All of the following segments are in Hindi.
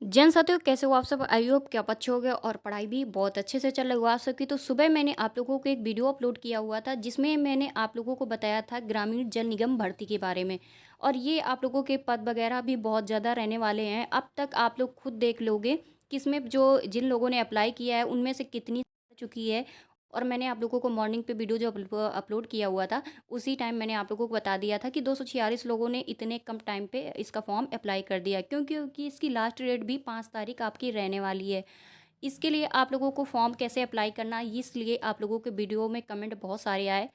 जन साथियों, कैसे हो आप सब? आई होप कि आप अच्छे हो गए और पढ़ाई भी बहुत अच्छे से चल रही हो आप सबकी। तो सुबह मैंने आप लोगों को एक वीडियो अपलोड किया हुआ था जिसमें मैंने आप लोगों को बताया था ग्रामीण जल निगम भर्ती के बारे में। और ये आप लोगों के पद वगैरह भी बहुत ज़्यादा रहने वाले हैं। अब तक आप लोग खुद देख लोगे कि इसमें जो जिन लोगों ने अप्लाई किया है उनमें से कितनी आ चुकी है। और मैंने आप लोगों को मॉर्निंग पे वीडियो जो अपलोड किया हुआ था, उसी टाइम मैंने आप लोगों को बता दिया था कि 246 लोगों ने इतने कम टाइम पे इसका फॉर्म अप्लाई कर दिया, क्योंकि इसकी लास्ट डेट भी 5 तारीख आपकी रहने वाली है। इसके लिए आप लोगों को फॉर्म कैसे अप्लाई करना है, इसलिए आप लोगों के वीडियो में कमेंट बहुत सारे आए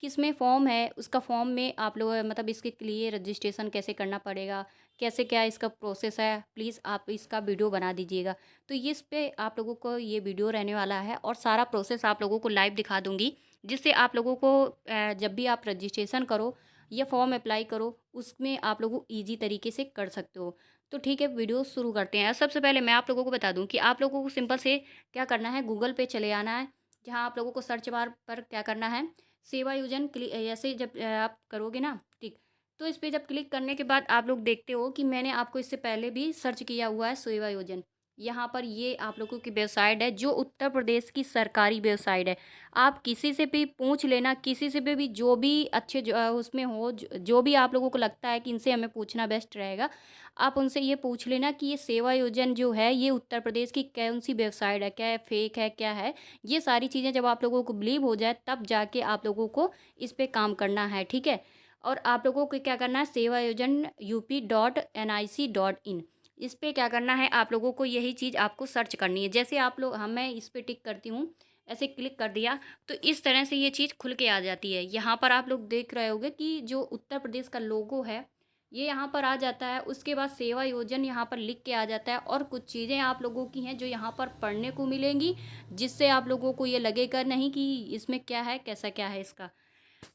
कि इसमें फॉर्म है, उसका फॉर्म में आप लोग मतलब इसके लिए रजिस्ट्रेशन कैसे करना पड़ेगा, कैसे क्या इसका प्रोसेस है, प्लीज़ आप इसका वीडियो बना दीजिएगा। तो ये इस पे आप लोगों को ये वीडियो रहने वाला है और सारा प्रोसेस आप लोगों को लाइव दिखा दूँगी, जिससे आप लोगों को जब भी आप रजिस्ट्रेशन करो या फॉर्म अप्लाई करो, उसमें आप लोग ईज़ी तरीके से कर सकते हो। तो ठीक है, वीडियो शुरू करते हैं। सबसे पहले मैं आप लोगों को बता दूँ कि आप लोगों को सिंपल से क्या करना है, गूगल पे चले आना है, जहाँ आप लोगों को सर्च बार पर क्या करना है, सेवा योजन ऐसे जब आप करोगे ना, ठीक। तो इस पे जब क्लिक करने के बाद आप लोग देखते हो कि मैंने आपको इससे पहले भी सर्च किया हुआ है सेवा योजन। यहाँ पर ये आप लोगों की वेबसाइट है जो उत्तर प्रदेश की सरकारी वेबसाइट है। आप किसी से भी पूछ लेना, किसी से भी जो भी अच्छे उसमें हो, जो भी आप लोगों को लगता है कि इनसे हमें पूछना बेस्ट रहेगा, आप उनसे ये पूछ लेना कि ये सेवा योजन जो है ये उत्तर प्रदेश की कौन सी वेबसाइट है, क्या है, फेक है, क्या है। ये सारी चीज़ें जब आप लोगों को बिलीव हो जाए तब जाके आप लोगों को इस पे काम करना है, ठीक है। और आप लोगों को क्या करना है, सेवा योजन UP.NIC.in, इस पे क्या करना है, आप लोगों को यही चीज़ आपको सर्च करनी है। जैसे आप लोग, हम मैं इस पे टिक करती हूँ, ऐसे क्लिक कर दिया तो इस तरह से ये चीज़ खुल के आ जाती है। यहाँ पर आप लोग देख रहे होंगे कि जो उत्तर प्रदेश का लोगो है ये यहाँ पर आ जाता है। उसके बाद सेवा योजन यहाँ पर लिख के आ जाता है और कुछ चीज़ें आप लोगों की हैं जो यहाँ पर पढ़ने को मिलेंगी, जिससे आप लोगों को ये लगेगा नहीं कि इसमें क्या है, कैसा क्या है इसका।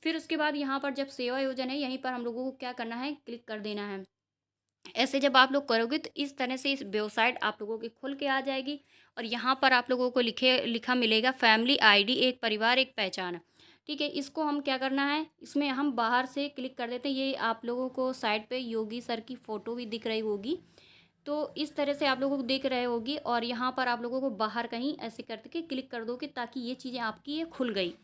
फिर उसके बाद यहाँ पर जब सेवा योजन है यहीं पर हम लोगों को क्या करना है, क्लिक कर देना है। ऐसे जब आप लोग करोगे तो इस तरह से इस वेबसाइट आप लोगों की खुल के आ जाएगी। और यहाँ पर आप लोगों को लिखा मिलेगा फैमिली आईडी, एक परिवार एक पहचान। ठीक है, इसको हम क्या करना है, इसमें हम बाहर से क्लिक कर देते हैं। ये आप लोगों को साइड पे योगी सर की फ़ोटो भी दिख रही होगी, तो इस तरह से आप लोगों को दिख रहे होगी। और यहाँ पर आप लोगों को बाहर कहीं ऐसे करके क्लिक कर दोगे ताकि ये चीज़ें आपकी ये खुल गई,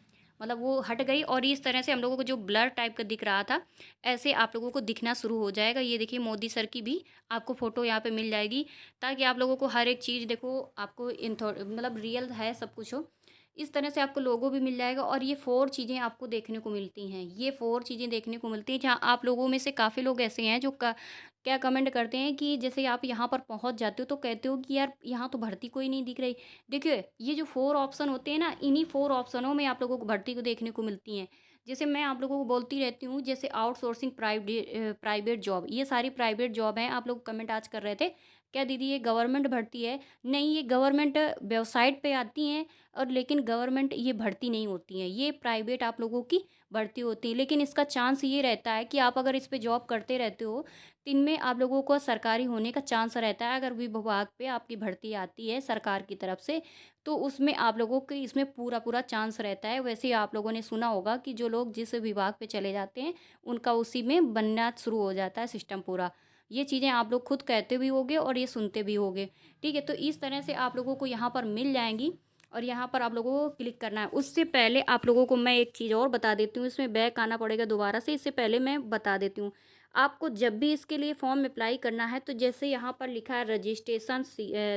मतलब वो हट गई। और इस तरह से हम लोगों को जो ब्लर टाइप का दिख रहा था, ऐसे आप लोगों को दिखना शुरू हो जाएगा। ये देखिए मोदी सर की भी आपको फ़ोटो यहाँ पे मिल जाएगी, ताकि आप लोगों को हर एक चीज़ देखो, आपको मतलब रियल है सब कुछ हो। इस तरह से आपको लोगो भी मिल जाएगा। और ये 4 चीज़ें आपको देखने को मिलती हैं, ये 4 चीज़ें देखने को मिलती हैं, जहाँ आप लोगों में से काफ़ी लोग ऐसे हैं जो क्या कमेंट करते हैं कि जैसे आप यहाँ पर पहुँच जाते हो तो कहते हो कि यार यहाँ तो भर्ती कोई नहीं दिख रही। देखिए ये जो 4 ऑप्शन होते हैं ना, इन्हीं 4 ऑप्शनों में आप लोगों को भर्ती को देखने को मिलती हैं। जैसे मैं आप लोगों को बोलती रहती हूँ, जैसे आउटसोर्सिंग प्राइवेट जॉब, ये सारी प्राइवेट जॉब हैं। आप लोग कमेंट आज कर रहे थे, क्या दीदी ये गवर्नमेंट भर्ती है? नहीं, ये गवर्नमेंट वेबसाइट पे आती हैं, और लेकिन गवर्नमेंट ये भर्ती नहीं होती हैं, ये प्राइवेट आप लोगों की भर्ती होती है। लेकिन इसका चांस ये रहता है कि आप अगर इस पे जॉब करते रहते हो, तो इनमें आप लोगों को सरकारी होने का चांस रहता है। अगर विभाग पे आपकी भर्ती आती है सरकार की तरफ से, तो उसमें आप लोगों के इसमें पूरा पूरा चांस रहता है। वैसे ही आप लोगों ने सुना होगा कि जो लोग जिस विभाग पे चले जाते हैं उनका उसी में बनना शुरू हो जाता है सिस्टम पूरा। ये चीज़ें आप लोग खुद कहते भी होगे और ये सुनते भी होगे, ठीक है। तो इस तरह से आप लोगों को यहाँ पर मिल जाएंगी और यहाँ पर आप लोगों को क्लिक करना है। उससे पहले आप लोगों को मैं एक चीज़ और बता देती हूँ, इसमें बैक आना पड़ेगा दोबारा से। इससे पहले मैं बता देती हूँ, आपको जब भी इसके लिए फॉर्म अप्लाई करना है तो जैसे यहाँ पर लिखा है रजिस्ट्रेशन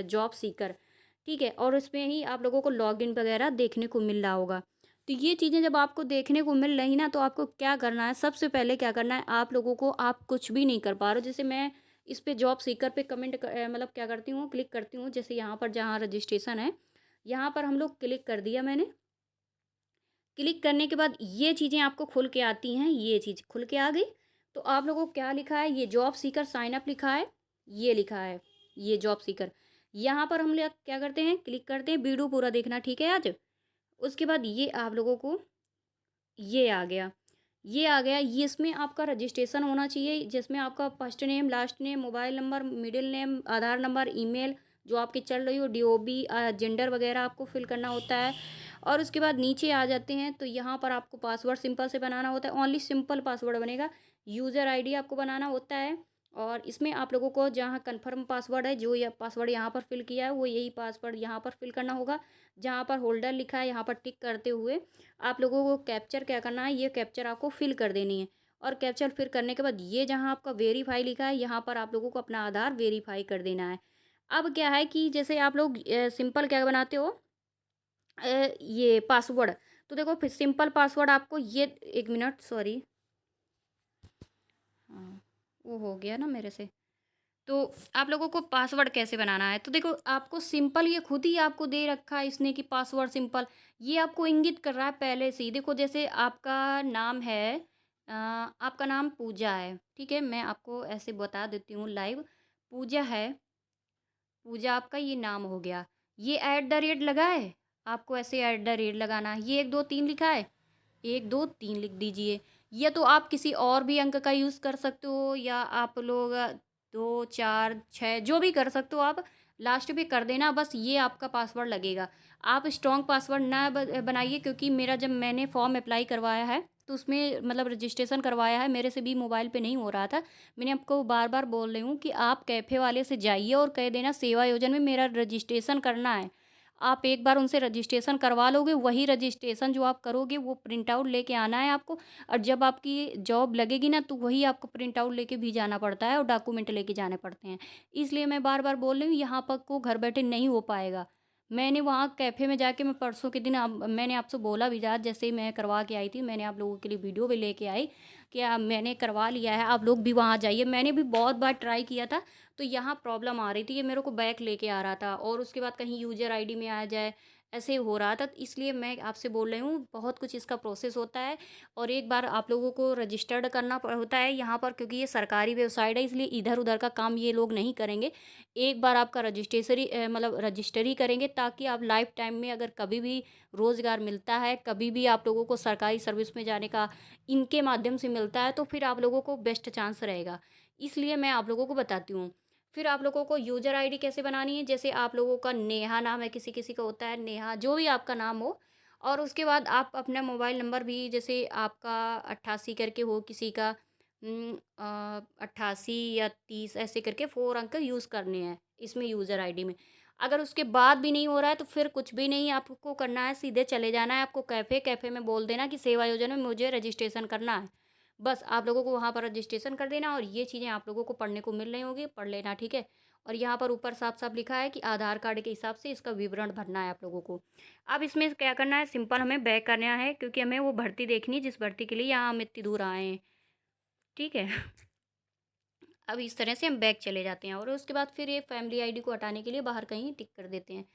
जॉब सीकर, ठीक है, और उसमें ही आप लोगों को लॉगिन वगैरह देखने को मिल रहा होगा। तो ये चीज़ें जब आपको देखने को मिल रही ना, तो आपको क्या करना है, सबसे पहले क्या करना है, आप लोगों को, आप कुछ भी नहीं कर पा रहे हो, जैसे मैं इस पे जॉब सीकर पे मतलब क्या करती हूँ, क्लिक करती हूँ। जैसे यहाँ पर जहाँ रजिस्ट्रेशन है, यहाँ पर हम लोग क्लिक कर दिया मैंने। क्लिक करने के बाद ये चीज़ें आपको खुल के आती हैं, ये चीज़ खुल के आ गई। तो आप लोगों को क्या लिखा है, ये जॉब सीकर साइन अप लिखा है, ये लिखा है, ये जॉब सीकर। यहाँ पर हम लोग क्या करते हैं, क्लिक करते हैं। वीडियो पूरा देखना, ठीक है आज। उसके बाद ये आप लोगों को ये आ गया, ये आ गया। ये इसमें आपका रजिस्ट्रेशन होना चाहिए, जिसमें आपका first name, last name, mobile number, middle name, Aadhaar number, email जो आपकी चल रही हो, डीओबी, जेंडर वगैरह आपको फिल करना होता है। और उसके बाद नीचे आ जाते हैं तो यहाँ पर आपको पासवर्ड सिंपल से बनाना होता है, ओनली सिंपल पासवर्ड बनेगा। यूज़र आईडी आपको बनाना होता है, और इसमें आप लोगों को जहाँ कन्फर्म पासवर्ड है, जो ये पासवर्ड यहाँ पर फिल किया है वो यही पासवर्ड यहाँ पर फिल करना होगा। जहाँ पर होल्डर लिखा है यहाँ पर टिक करते हुए आप लोगों को कैप्चर क्या करना है, ये कैप्चर आपको फिल कर देनी है। और कैप्चर फिल करने के बाद ये जहाँ आपका वेरीफाई लिखा है यहाँ पर आप लोगों को अपना आधार वेरीफाई कर देना है। अब क्या है कि जैसे आप लोग सिंपल क्या बनाते हो, ये पासवर्ड, तो देखो फिर सिंपल पासवर्ड आपको ये, एक मिनट सॉरी, हाँ वो हो गया ना मेरे से। तो आप लोगों को पासवर्ड कैसे बनाना है, तो देखो आपको सिंपल, ये खुद ही आपको दे रखा है इसने कि पासवर्ड सिंपल, ये आपको इंगित कर रहा है पहले से ही। देखो जैसे आपका नाम है, आपका नाम पूजा है, ठीक है, मैं आपको ऐसे बता देती हूँ लाइव। पूजा है, पूजा आपका ये नाम हो गया। ये ऐट द रेट लगा है, आपको ऐसे ऐट द रेट लगाना है। ये 1 2 3 लिखा है, 1 2 3 लिख दीजिए। या तो आप किसी और भी अंक का यूज़ कर सकते हो, या आप लोग 2 4 6 जो भी कर सकते हो आप, लास्ट पे कर देना। बस ये आपका पासवर्ड लगेगा। आप स्ट्रॉन्ग पासवर्ड ना बनाइए, क्योंकि मेरा जब मैंने फॉर्म अप्लाई करवाया है तो उसमें मतलब रजिस्ट्रेशन करवाया है, मेरे से भी मोबाइल पे नहीं हो रहा था। मैंने आपको बार बार बोल रही हूँ कि आप कैफ़े वाले से जाइए और कह देना सेवा योजन में मेरा रजिस्ट्रेशन करना है। आप एक बार उनसे रजिस्ट्रेशन करवा लोगे, वही रजिस्ट्रेशन जो आप करोगे वो प्रिंट आउट लेके आना है आपको। और जब आपकी जॉब लगेगी ना, तो वही आपको प्रिंट आउट लेके भी जाना पड़ता है और डॉक्यूमेंट लेके जाने पड़ते हैं। इसलिए मैं बार बार बोल रही हूँ, यहाँ पर को घर बैठे नहीं हो पाएगा। मैंने वहाँ कैफ़े में जाके, मैं परसों के दिन मैंने आपसे बोला भी था, जैसे ही मैं करवा के आई थी, मैंने आप लोगों के लिए वीडियो भी लेके आई कि मैंने करवा लिया है, आप लोग भी वहाँ जाइए। मैंने भी बहुत बार ट्राई किया था, तो यहाँ प्रॉब्लम आ रही थी, ये मेरे को बैक लेके आ रहा था, और उसके बाद कहीं यूज़र आईडी में आ जाए, ऐसे हो रहा था। तो इसलिए मैं आपसे बोल रही हूँ, बहुत कुछ इसका प्रोसेस होता है। और एक बार आप लोगों को रजिस्टर्ड करना होता है यहाँ पर, क्योंकि ये सरकारी वेबसाइट है, इसलिए इधर उधर का काम ये लोग नहीं करेंगे। एक बार आपका रजिस्ट्रेशरी मतलब रजिस्टरी करेंगे, ताकि आप लाइफ टाइम में अगर कभी भी रोज़गार मिलता है, कभी भी आप लोगों को सरकारी सर्विस में जाने का इनके माध्यम से मिलता है, तो फिर आप लोगों को बेस्ट चांस रहेगा। इसलिए मैं आप लोगों को बताती हूँ। फिर आप लोगों को यूज़र आईडी कैसे बनानी है, जैसे आप लोगों का नेहा नाम है, किसी किसी का होता है नेहा, जो भी आपका नाम हो। और उसके बाद आप अपना मोबाइल नंबर भी, जैसे आपका 88 करके हो किसी का, 88 या 30 ऐसे करके 4 अंक यूज़ करने हैं इसमें यूज़र आईडी में। अगर उसके बाद भी नहीं हो रहा है, तो फिर कुछ भी नहीं आपको करना है, सीधे चले जाना है आपको कैफ़े में बोल देना कि सेवा योजना में मुझे रजिस्ट्रेशन करना है। बस आप लोगों को वहाँ पर रजिस्ट्रेशन कर देना, और ये चीज़ें आप लोगों को पढ़ने को मिल रही होंगी, पढ़ लेना, ठीक है। और यहाँ पर ऊपर साफ साफ लिखा है कि आधार कार्ड के हिसाब से इसका विवरण भरना है आप लोगों को। अब इसमें क्या करना है, सिंपल हमें बैक करना है, क्योंकि हमें वो भर्ती देखनी है जिस भर्ती के लिए यहाँ हम इतनी दूर आए हैं, ठीक है। अब इस तरह से हम बैक चले जाते हैं, और उसके बाद फिर ये फैमिली आईडी को हटाने के लिए बाहर कहीं टिक कर देते हैं।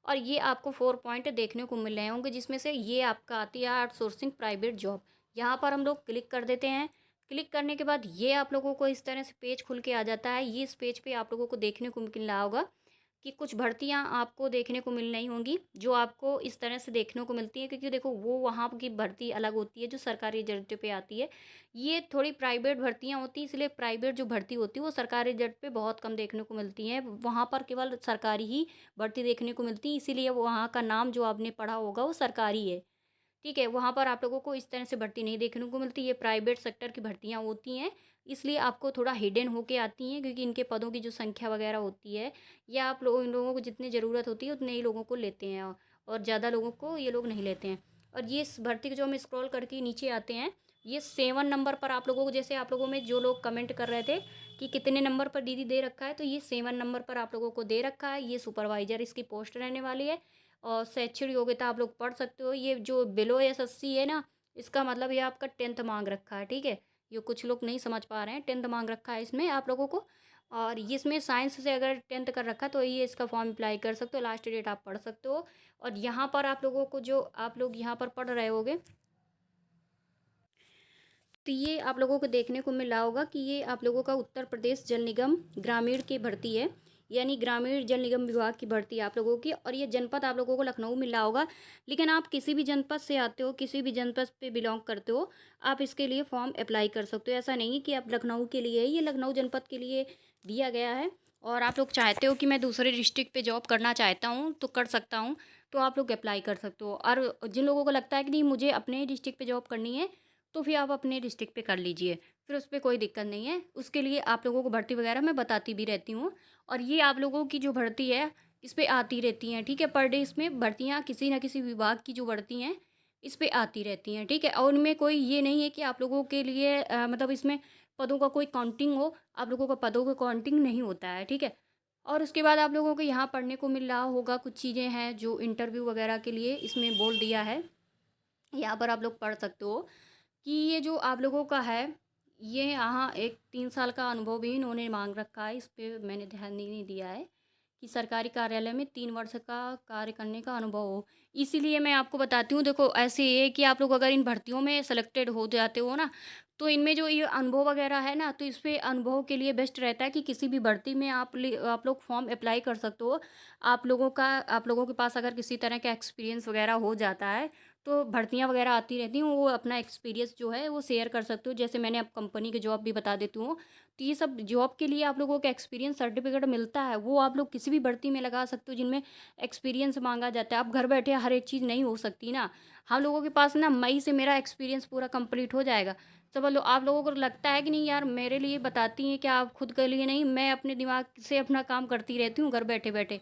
और ये आपको 4 पॉइंट देखने को मिल रहे होंगे, जिसमें से ये आपका आती है आउटसोर्सिंग प्राइवेट जॉब। यहाँ पर हम लोग क्लिक कर देते हैं। क्लिक करने के बाद ये आप लोगों को इस तरह से पेज खुल के आ जाता है। ये इस पेज पे आप लोगों को देखने को मिल रहा होगा कि कुछ भर्तियां आपको देखने को मिल रही होंगी, जो आपको इस तरह से देखने को मिलती हैं, क्योंकि देखो वो वहाँ की भर्ती अलग होती है जो सरकारी रिजल्ट पे आती है। ये थोड़ी प्राइवेट भर्तियां होती हैं, इसलिए प्राइवेट जो भर्ती होती है वो सरकारी रिजल्ट पे बहुत कम देखने को मिलती है। वहाँ पर केवल सरकारी ही भर्ती देखने को मिलती है, इसीलिए वहाँ का नाम जो आपने पढ़ा होगा वो सरकारी है, ठीक है। वहाँ पर आप लोगों को इस तरह से भर्ती नहीं देखने को मिलती, ये प्राइवेट सेक्टर की भर्तियाँ होती हैं, इसलिए आपको थोड़ा हिडन होके आती हैं, क्योंकि इनके पदों की जो संख्या वगैरह होती है, या आप लोग इन लोगों को जितनी ज़रूरत होती है उतने ही लोगों को लेते हैं, और ज़्यादा लोगों को ये लोग नहीं लेते हैं। और ये इस भर्ती को जो हम स्क्रॉल करके नीचे आते हैं, ये 7 नंबर पर आप लोगों को, जैसे आप लोगों में जो लोग कमेंट कर रहे थे कि कितने नंबर पर दीदी दे रखा है, तो ये 7 नंबर पर आप लोगों को दे रखा है। ये सुपरवाइजर इसकी पोस्ट रहने वाली है। और शैक्षणिक योग्यता आप लोग पढ़ सकते हो। ये जो बिलो एसएससी है ना, इसका मतलब ये आपका 10th मांग रखा है, ठीक है। ये कुछ लोग नहीं समझ पा रहे हैं, 10th मांग रखा है इसमें आप लोगों को। और ये इसमें साइंस से अगर 10th कर रखा तो ये इसका फॉर्म अप्लाई कर सकते हो, लास्ट डेट आप पढ़ सकते हो। और यहाँ पर आप लोगों को, जो आप लोग यहाँ पर पढ़ रहे होगे, तो ये आप लोगों को देखने को मिल रहा होगा कि ये आप लोगों का उत्तर प्रदेश जल निगम ग्रामीण की भर्ती है, यानी ग्रामीण जल निगम विभाग की भर्ती है आप लोगों की। और ये जनपद आप लोगों को लखनऊ मिल रहा होगा, लेकिन आप किसी भी जनपद से आते हो, किसी भी जनपद पे बिलोंग करते हो, आप इसके लिए फॉर्म अप्लाई कर सकते हो। ऐसा नहीं है कि आप लखनऊ के लिए है, ये लखनऊ जनपद के लिए दिया गया है। और आप लोग चाहते हो कि मैं दूसरे डिस्ट्रिक्ट पे जॉब करना चाहता हूँ तो कर सकता हूँ, तो आप लोग अप्लाई कर सकते हो। और जिन लोगों को लगता है कि नहीं मुझे अपने डिस्ट्रिक्ट पे जॉब करनी है, तो फिर आप अपने डिस्ट्रिक्ट पे कर लीजिए। फिर उस पे कोई दिक्कत नहीं है। उसके लिए आप लोगों को भर्ती वगैरह मैं बताती भी रहती हूँ, और ये आप लोगों की जो भर्ती है, इस पे आती रहती हैं, ठीक है? पर डे इसमें भर्तियाँ किसी न किसी विभाग की जो भर्ती हैं, इस पे आती रहती हैं, ठीक है? और उनमें कोई ये नहीं है कि आप लोगों के लिए मतलब इसमें पदों का कोई काउंटिंग हो, आप लोगों का पदों का काउंटिंग नहीं होता है, ठीक है? और उसके बाद आप लोगों को यहाँ पढ़ने को मिल रहा होगा, कुछ चीज़ें हैं जो इंटरव्यू वगैरह के लिए इसमें बोल दिया है। यहाँ पर आप लोग पढ़ सकते हो कि ये जो आप लोगों का है, ये यहाँ एक 3 साल का अनुभव भी इन्होंने मांग रखा है। इस पे मैंने ध्यान ही नहीं दिया है कि सरकारी कार्यालय में 3 वर्ष का कार्य करने का अनुभव हो। इसीलिए मैं आपको बताती हूँ, देखो ऐसे ये है कि आप लोग अगर इन भर्तियों में सेलेक्टेड हो जाते हो ना, तो इनमें जो ये अनुभव वगैरह है ना, तो इस पे अनुभव के लिए बेस्ट रहता है कि किसी भी भर्ती में आप लोग फॉर्म अप्लाई कर सकते हो। आप लोगों के पास अगर किसी तरह का एक्सपीरियंस वगैरह हो जाता है, तो भर्तियाँ वगैरह आती रहती हैं, वो अपना एक्सपीरियंस जो है वो शेयर कर सकते हो। जैसे मैंने अब कंपनी की जॉब भी बता देती हूँ, तो ये सब जॉब के लिए आप लोगों को एक्सपीरियंस सर्टिफिकेट मिलता है, वो आप लोग किसी भी भर्ती में लगा सकते हो जिनमें एक्सपीरियंस मांगा जाता है। अब घर बैठे हर एक चीज़ नहीं हो सकती ना। हम लोगों के पास ना मई से मेरा एक्सपीरियंस पूरा कंप्लीट हो जाएगा। समझ लो, आप लोगों को लगता है कि नहीं यार मेरे लिए बताती हैं, क्या आप खुद के लिए नहीं, मैं अपने दिमाग से अपना काम करती रहती हूँ घर बैठे बैठे,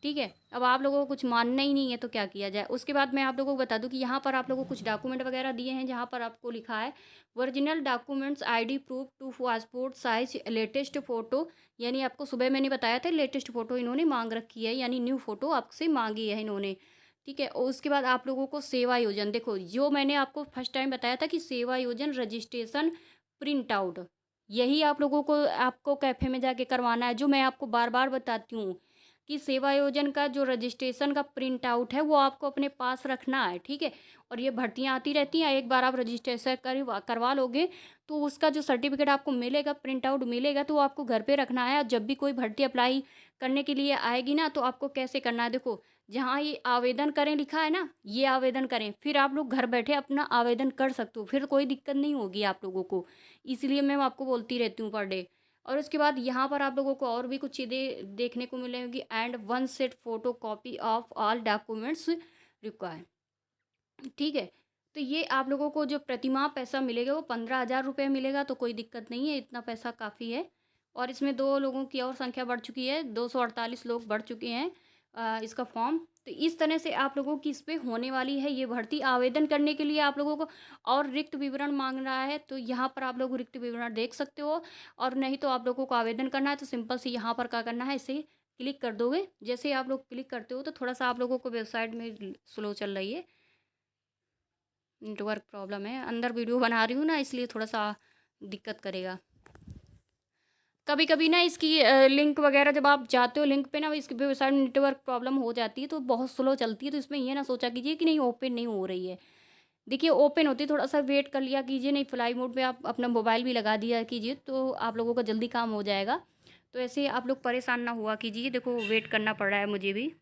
ठीक है? अब आप लोगों को कुछ मानना ही नहीं है तो क्या किया जाए। उसके बाद मैं आप लोगों को बता दूं कि यहाँ पर आप लोगों को कुछ डॉक्यूमेंट वगैरह दिए हैं, जहाँ पर आपको लिखा है original documents, ID proof, two passport size, latest photo. यानी आपको सुबह मैंने बताया था लेटेस्ट फ़ोटो इन्होंने मांग रखी है, यानी न्यू फ़ोटो आपसे मांगी है इन्होंने, ठीक है? और उसके बाद आप लोगों को सेवा योजन, देखो जो मैंने आपको फर्स्ट टाइम बताया था कि सेवा योजन रजिस्ट्रेशन प्रिंट आउट, यही आप लोगों को आपको कैफ़े में जाके करवाना है। जो मैं आपको बार बार बताती हूँ कि सेवा योजन का जो रजिस्ट्रेशन का प्रिंट आउट है, वो आपको अपने पास रखना है, ठीक है? और ये भर्तियाँ आती रहती हैं, एक बार आप रजिस्ट्रेशन करवा लोगे, तो उसका जो सर्टिफिकेट आपको मिलेगा, प्रिंट आउट मिलेगा, तो वो आपको घर पे रखना है। और जब भी कोई भर्ती अप्लाई करने के लिए आएगी ना, तो आपको कैसे करना है, देखो जहाँ ये आवेदन करें लिखा है ना, ये आवेदन करें, फिर आप लोग घर बैठे अपना आवेदन कर सकते हो, फिर कोई दिक्कत नहीं होगी आप लोगों को। इसलिए मैं आपको बोलती रहती हूँ पर डे। और उसके बाद यहाँ पर आप लोगों को और भी कुछ चीज़ें देखने को मिलेंगी। And one set photo copy of all documents required, ठीक है? तो ये आप लोगों को जो प्रतिमाह पैसा मिलेगा वो 15,000 रुपये मिलेगा, तो कोई दिक्कत नहीं है, इतना पैसा काफ़ी है। और इसमें 2 लोगों की और संख्या बढ़ चुकी है, 248 लोग बढ़ चुके हैं इसका फॉर्म। तो इस तरह से आप लोगों की इस पे होने वाली है ये भर्ती। आवेदन करने के लिए आप लोगों को और रिक्त विवरण मांग रहा है, तो यहाँ पर आप लोग रिक्त विवरण देख सकते हो। और नहीं तो आप लोगों को आवेदन करना है तो सिंपल से यहाँ पर क्या करना है, इसे क्लिक कर दोगे। जैसे आप लोग क्लिक करते हो तो थोड़ा सा आप लोगों को वेबसाइट में स्लो चल रही है, नेटवर्क प्रॉब्लम है, अंदर वीडियो बना रही हूँ ना, इसलिए थोड़ा सा दिक्कत करेगा कभी कभी ना। इसकी लिंक वगैरह जब आप जाते हो लिंक पे ना, इसकी वेबसाइट में नेटवर्क प्रॉब्लम हो जाती है, तो बहुत स्लो चलती है। तो इसमें ये ना सोचा कीजिए कि नहीं ओपन नहीं हो रही है। देखिए ओपन होती, थोड़ा सा वेट कर लिया कीजिए, नहीं फ्लाई मोड पे आप अपना मोबाइल भी लगा दिया कीजिए, तो आप लोगों का जल्दी काम हो जाएगा। तो ऐसे आप लोग परेशान ना हुआ कीजिए, देखो वेट करना पड़ रहा है मुझे भी,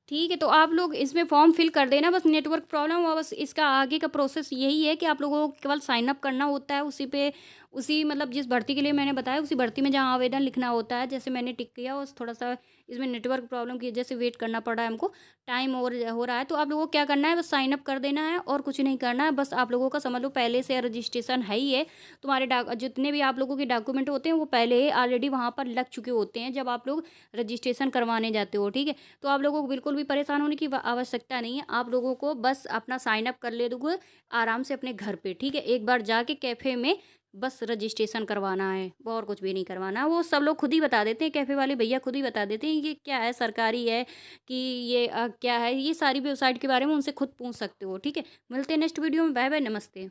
ठीक है? तो आप लोग इसमें फॉर्म फिल कर देना, बस नेटवर्क प्रॉब्लम हुआ, बस इसका आगे का प्रोसेस यही है कि आप लोगों को केवल साइन अप करना होता है उसी पे, उसी मतलब जिस भर्ती के लिए मैंने बताया उसी भर्ती में जहाँ आवेदन लिखना होता है। जैसे मैंने टिक किया, और थोड़ा सा इसमें नेटवर्क प्रॉब्लम की वजह से वेट करना पड़ रहा है हमको, टाइम और हो रहा है। तो आप लोगों को क्या करना है, बस साइन अप कर देना है और कुछ नहीं करना है। बस आप लोगों का समझ लो पहले से रजिस्ट्रेशन है ही है, तुम्हारे जितने भी आप लोगों के डॉक्यूमेंट होते हैं वो पहले ही ऑलरेडी वहाँ पर लग चुके होते हैं जब आप लोग रजिस्ट्रेशन करवाने जाते हो, ठीक है? तो आप लोगों को बिल्कुल भी परेशान होने की आवश्यकता नहीं है। आप लोगों को बस अपना साइन अप कर ले दोगे आराम से अपने घर पे, ठीक है? एक बार जाके कैफ़े में बस रजिस्ट्रेशन करवाना है, वो और कुछ भी नहीं करवाना। वो सब लोग खुद ही बता देते हैं, कैफ़े वाले भैया खुद ही बता देते हैं ये क्या है, सरकारी है कि ये क्या है, ये सारी वेबसाइट के बारे में उनसे खुद पूछ सकते हो, ठीक है? मिलते हैं नेक्स्ट वीडियो में, बाय बाय, नमस्ते।